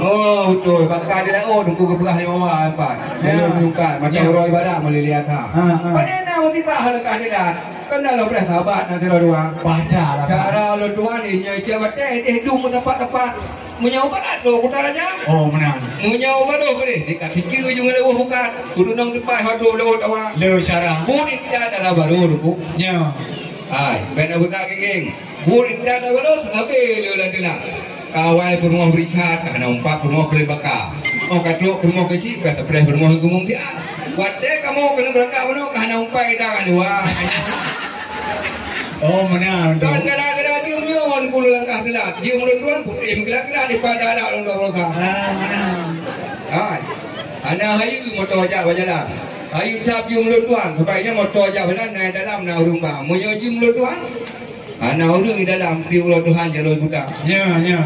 Oh betul. Bakal dia oh tunggu kebelah ni mama apa. Kalau bukan macam roy badak melihat ha. Pada nak tiba hal keadilan. Kan dalam belah sahabat nanti dua. Padalah. Cara lo dua ni nyai batai dung tempat-tempat. Menyaubat ado kutara jam. Oh menan. Menyaubat do boleh. Dekat sikit ujung lewo bukan. Kudu nang depan hado lewo tawa. Lewo sarang. Budik dah ada baru tu. Ya. Ai, benda buta geng. Budik dah ada baru sampai le lah. Kawai perumah Richard kana umpak perumah Play Bakar. Oh kaduk perumah kecil biasa play perumah gumung dia. Wate kamu kena berangkat mana kana umpak dah luar. Oh menan. Dan gara-gara dia nyon kulu langkah belah. Dia mulut tuan putih gelak-gelak daripada ada orang berusaha. Menan. Hai. Ana hayu motor ajak berjalan. Hayu tap dia mulut tuan sebaiknya motor ajak berjalan naik dalam na rumah. Menyoji mulut tuan. Ana orang di dalam di mulut Tuhan jalur budak. Ya, ya.